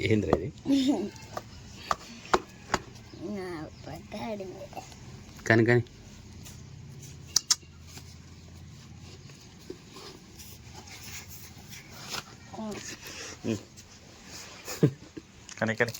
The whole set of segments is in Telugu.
ఏంద్ర ఇది కానీ కానీ కానీ కానీ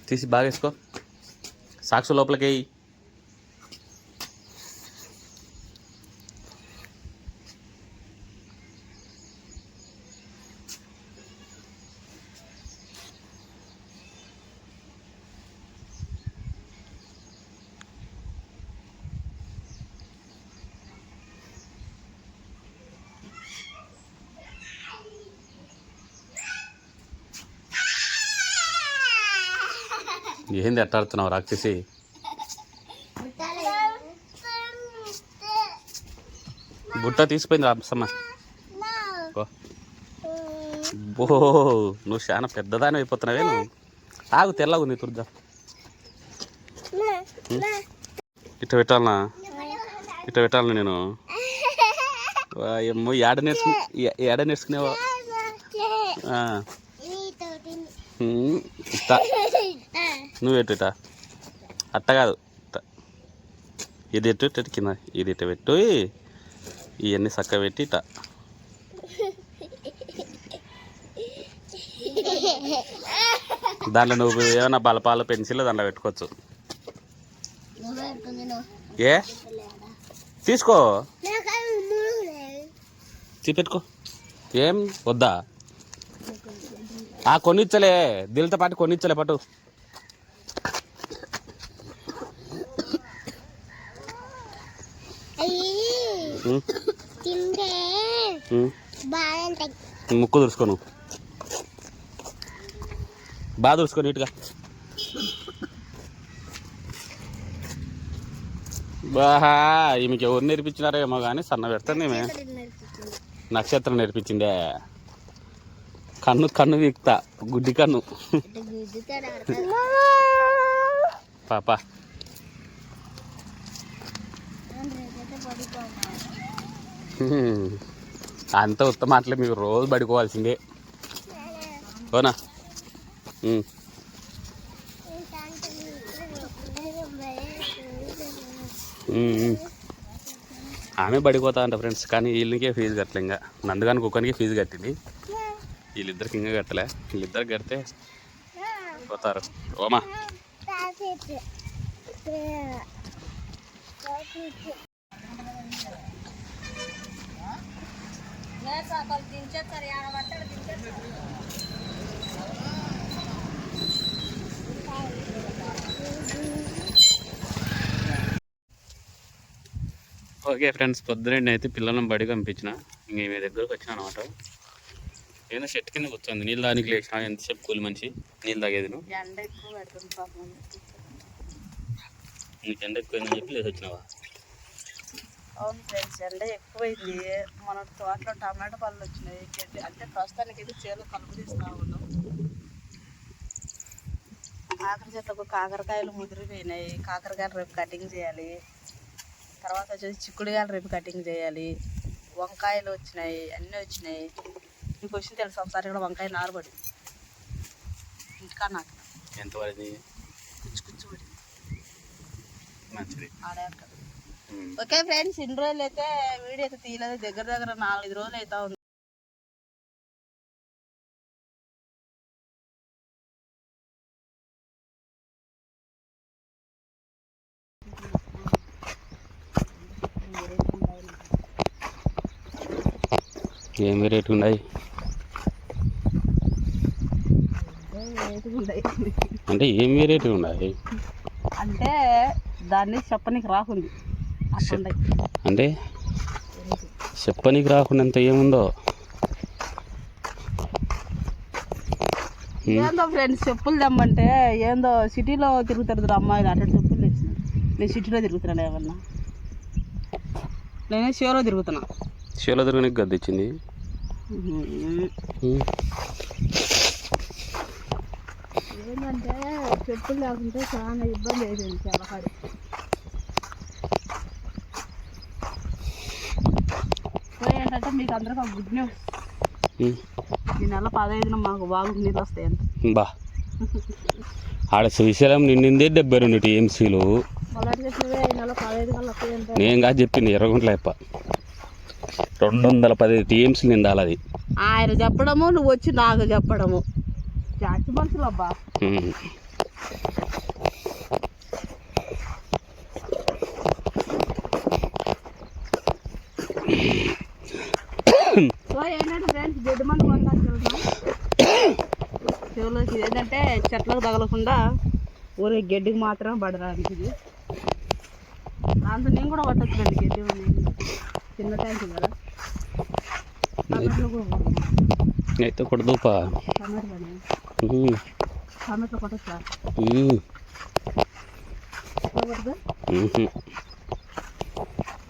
తీసి బాగా వేసుకో సాక్స్ లోపలికి వేయి ఏంది ఎట్టాడుతున్నావు రాక్షసి బుట్ట తీసిపోయింది రాసమ్మ బో నువ్వు చాలా పెద్దదాని అయిపోతున్నావే నువ్వు ఆగు తెల్లగా ఉంది తుర్జా ఇట్ట పెట్టాలనా ఇట్ట పెట్టాలనా నేను ఏమో ఏడ నేర్చుకునేవా నువ్వు ఎట్ట అట్ట కాదు ఇది ఎట్టు కింద ఇది ఇట్ట పెట్టు ఇవన్నీ చక్క పెట్టి ఇట్ట దాంట్లో నువ్వు ఏమైనా బలపాలు పెన్సిల్ దాంట్లో పెట్టుకోవచ్చు ఏ తీసుకో పెట్టుకో ఏం వద్దా కొనిచ్చలే దిల్తో పాటు కొనిచ్చలే పట్టు ముక్కు తుడుచుకోను బాగా తుడుచుకో నీట్గా బాహా ఈమెకి ఎవరు నేర్పించినారో ఏమో కానీ సన్న పెడుతుంది ఈమె నక్షత్రం నేర్పించిందే కన్ను కన్ను వీక్తా గుడ్డి కన్ను పాపా అంత ఉత్తమ మాటలే మీకు రోజు పడుకోవాల్సిందే ఓనా ఆమె పడిపోతా అంట ఫ్రెండ్స్ కానీ వీళ్ళకే ఫీజు కట్టలే ఇంకా నందుగాని కుక్కనికి ఫీజు కట్టింది వీళ్ళిద్దరికి ఇంకా కట్టలే వీళ్ళిద్దరికి కడితే పోతారు ఓమా ఓకే ఫ్రెండ్స్ పొద్దున్నే అయితే పిల్లలను బడికి పంపించిన ఇంక మీ దగ్గరకు వచ్చిన అనమాట ఏదో షెట్ కింద కూర్చోంది నీళ్ళు దానికి లేచిన ఎంతసేపు కూలి మంచి నీళ్ళు తాగేది నువ్వు నీకు ఎండ ఎక్కువైందని చెప్పి లేచి వచ్చినావా అవును ఫ్రెండ్స్ ఎండ ఎక్కువైంది మన తోటలో టమాటా పళ్ళు వచ్చినాయి అంటే ప్రస్తుతానికి అయితే చేలు కలుపు తీస్తా ఉన్నాం ఆఖరి చెట్లకు కాకరకాయలు ముదిరిపోయినాయి కాకరకాయలు రేపు కటింగ్ చేయాలి తర్వాత వచ్చేసి చిక్కుడుకాయలు రేపు కటింగ్ చేయాలి వంకాయలు వచ్చినాయి అన్నీ వచ్చినాయి నీకు వచ్చింది తెలుసు ఒకసారి కూడా వంకాయ నారబడి ఇంటికా నాకు ఎంత పడింది కుచ్చు పడింది మంచిది ఆడే ఓకే ఫ్రెండ్స్ ఇన్ని రోజులు అయితే వీడియో అయితే తీయలేదు దగ్గర 4-5 రోజులు అవుతా ఉంది ఏమి రేటు ఉన్నాయి వెరైటీగా ఉన్నాయి. అంటే ఏం వెరైటీ ఉన్నాయి? అంటే దాన్ని చెప్పనికి రాకుంది అట్లున్నాయి. అంటే చెప్పనికి రాకున్నంత ఏముందో. ఏందో ఫ్రెండ్స్ చెప్పులు తెమ్మంటే ఏందో సిటీలో తిరుగుతారు అమ్మాయిలు అట్లాంటి చెప్పులు తెచ్చినారు. నేను సిటీలో తిరుగుతున్నాను ఏమన్నా, నేనే షోలో తిరుగుతున్నా. షోలో తిరగడానికి గద్ద ఇచ్చింది. ఏంటంటే చెప్పులు లేకుంటే చాలా ఇబ్బంది అయిపోయింది చాలా కాడి. ఏంటంటే మీకు అందరికీ ఒక గుడ్ న్యూస్, ఈ నెల 15న మాకు బాగు నీళ్ళు వస్తాయంట. బా ఆడ శ్రీశైలం నిండిందే 72 టీఎంసీలు. మొదటి చెప్పినవే ఈ నెల 15 కల్లా వస్తాయంట. నేను కాదు చెప్పింది ఎర్రగుంట్ల 210 టీఎంసీలు నిండాలి అది. ఆయన చెప్పడము నువ్వు వచ్చి నాకు చెప్పడము చాచి మనుషులు అబ్బా. సో ఏంటంటే ఫ్రెండ్స్ గడ్డి మందు కొనడానికి వెళ్తాం. చెవులోకి ఏంటంటే చెట్లకు తగలకుండా ఊరే గడ్డికి మాత్రం పడడానికి ఇది. దాంతో నేను కూడా పట్టొచ్చునండి గడ్డి చిన్న ట్యాంక్ కదా. అయితే కొడదుపా టమాటో కొట్టచ్చా?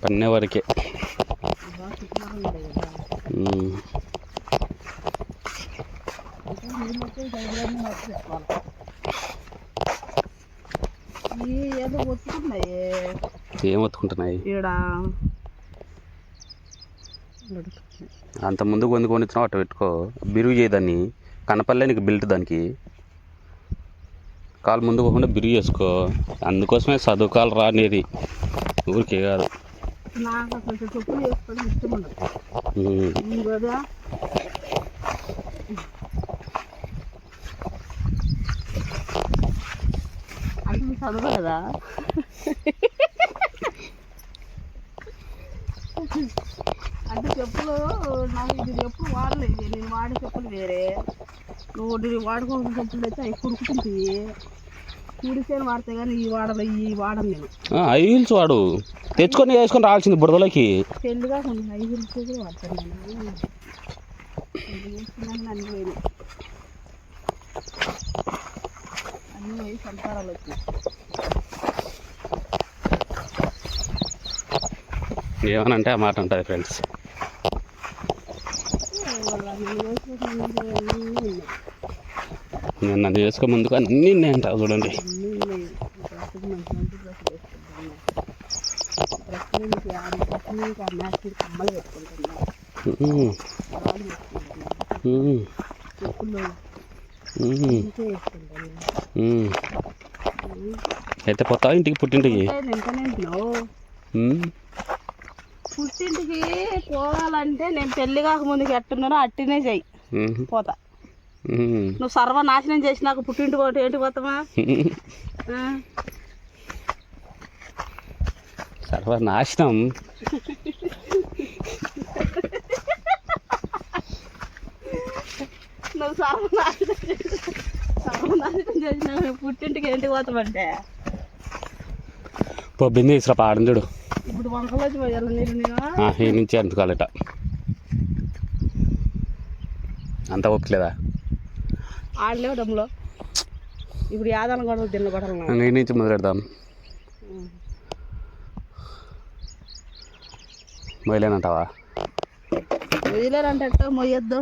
పన్నే వరకే. ఏదో ఒత్తుకున్నాయి. ఏం ఒత్తుకుంటున్నాయి? ఈడ అంత ముందు కొనుక్కొనిచ్చినావు అట్ట పెట్టుకో. బిరుగు చేయదాన్ని కనపల్లే నీకు బిల్ట్ దానికి. కాలు ముందు పోకుండా బిరుగు చేసుకో. అందుకోసమే చదువుకాలు రానేది, ఊరికే కాదు. నాకు అసలు చెప్పులు వేసుకోవడం ఇష్టం ఉండదు కదా. అంటే నువ్వు చదువు కదా. అంటే చెప్పులు నాకు ఇది ఎప్పుడు వాడలేదు. నేను వాడే చెప్పులు వేరే, నువ్వు వాడుకోవాల్సిన చెప్పులు అయితే అవి కురుకుతుంటాయి. కూడిసేను వాడితే కానీ ఈ వాడను నేను. హీల్స్ వాడు తెచ్చుకొని వేసుకొని రావాల్సింది బుడదలోకి. పెళ్ళిగా కొన్ని హై హీల్స్ కూడా వాడతాను నేను. వేసుకున్నాను అన్ని పోయినాయి, అన్నీ పోయి సంసారాలు వచ్చాయి. ఏమనంటే ఆ మాట ఉంటుంది ఫ్రెండ్స్. నేను నన్ను వేసుకో ముందుకు అన్నీ ఉన్నాయంట చూడండి. అయితే పోతావా ఇంటికి, పుట్టింటికి? పుట్టింటికి పోవాలంటే నేను పెళ్లి కాకముందుకి ఎట్టున్నానో అట్టినే చెయ్యి, పోతా. నువ్వు సర్వనాశనం చేసి నాకు పుట్టింటికి ఒకటి ఏంటి పోతామా? సర్వనాశనం నువ్వు సర్వనాశనం చేసిన పుట్టింటికి ఏంటి పోతామంటే బింది ఇసురా పాడని చూడు. ఇప్పుడు వంకలోకి పోయాలి నీరు. ఈ నుంచి ఎంత కాలేట అంత ఒప్పులేదా? ఆడలేవు డమ్లో. ఇప్పుడు యాదాలను కూడా తిన్న కొట్టాలి. ఈ నుంచి మొదలెడదాం. మొయ్యలేనంటావా? మొయ్యలేరంటే మొయ్యొద్దు.